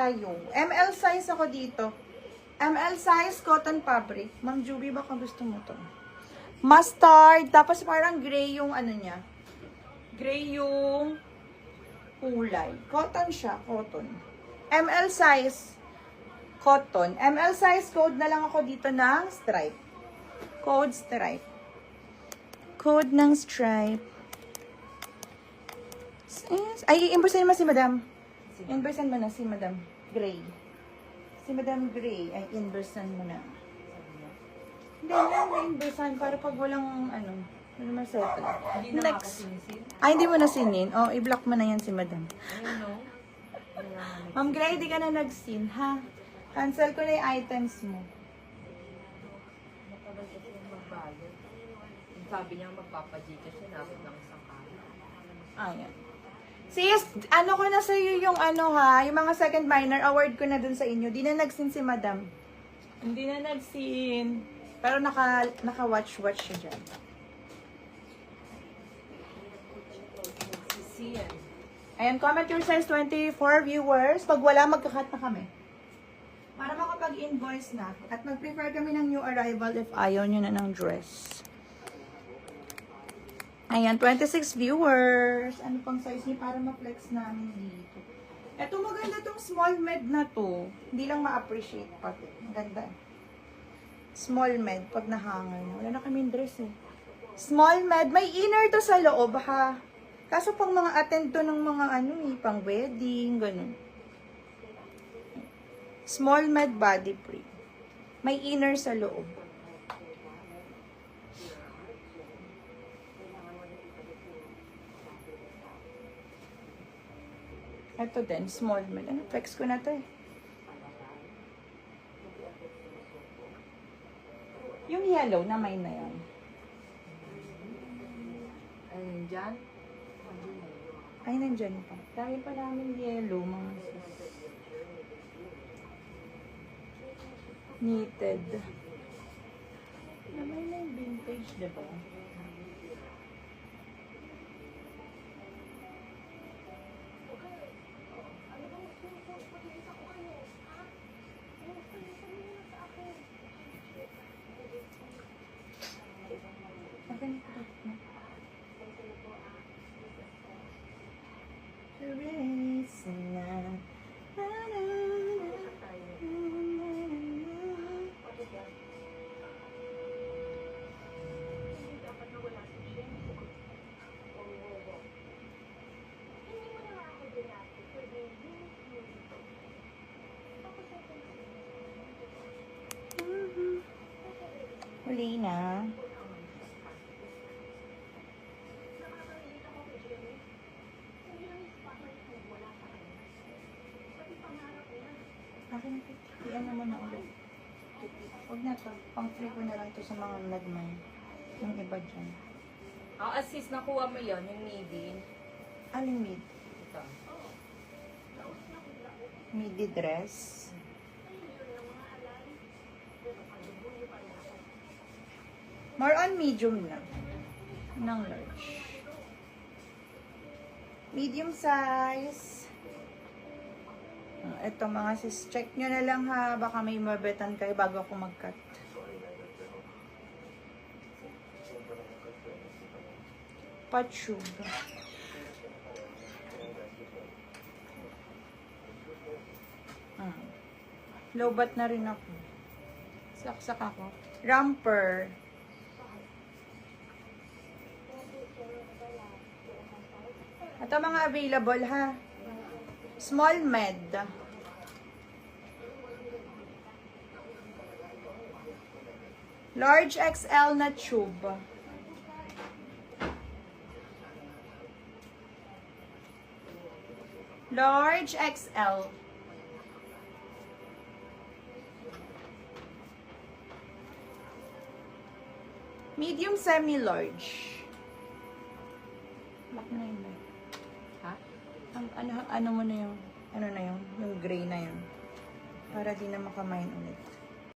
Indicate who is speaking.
Speaker 1: tayo. ML size ako dito. ML size cotton fabric. Ma'am Juby, baka gusto mo to. Mustard. Tapos parang gray yung ano niya. Gray yung kulay. Cotton siya. Cotton. ML size cotton. ML size code na lang ako dito ng stripe. Code stripe. Code ng stripe. Ay, i-inversan mo si Madam. Inversan mo na si Madam Gray. Si Madam Gray, ay inversan mo na. Hindi na inversan para pag walang ano, wala masettle. Next. Ay, hindi mo na sinin. Oh, i-block mo na yan si Madam. Ma'am Gray, di ka na nag-sin, ha? Cancel ko na yung items mo.
Speaker 2: Sabi niya magpapadito siya, nabot ng isang kaya.
Speaker 1: Ayan. Sis, ano ko na sa iyo yung ano ha, yung mga second minor, award ko na dun sa inyo. Di na nagsin si Madam. Hindi na nagsin. Pero naka-watch siya dyan.
Speaker 2: Sisiyan.
Speaker 1: Ayan, comment your size 24 viewers. Pag wala, magkakat na kami. Para makapag-invoice na. At mag-prefer kami ng new arrival if ayaw nyo na ng dress. Ayan, 26 viewers. Ano pang size niyo para ma-flex namin dito? Ito maganda tong small med na to. Hindi lang ma-appreciate pati. Ang ganda. Small med pag nahanger na. Wala na kaming dress eh. Small med. May inner to sa loob ha. Kaso pang mga attend to ng mga ano eh. Pang wedding, ganun. Small med body print. May inner sa loob. Ito din, small med. Ano, flex ko na to eh. Yung yellow na may na yan.
Speaker 2: Ayun dyan.
Speaker 1: Ay, nandyan pa. Dahil pa namin yellow, mga sis. Knitted. May na yung vintage, diba? Huli na. Akin na iyan naman na ulit. Huwag na to. Pang-free ko na lang to sa mga nagmay. Yung iba dyan.
Speaker 2: Assist, nakuha mo yon yung navy.
Speaker 1: Aling mid?
Speaker 2: Ito.
Speaker 1: Midi dress. More on medium na. Nang large. Medium size. Ito mga sis, check nyo na lang ha. Baka may mabetan kayo bago ako mag-cut. Patchug. Lowbat na rin ako. Saksak ako. Romper. Ito mga available ha. Small med. Large XL na tube. Large XL. Medium semi-large. Lock na yun.
Speaker 2: Ha?
Speaker 1: Ano mo na yung, ano na yung gray na yun. Para di na makamain ulit.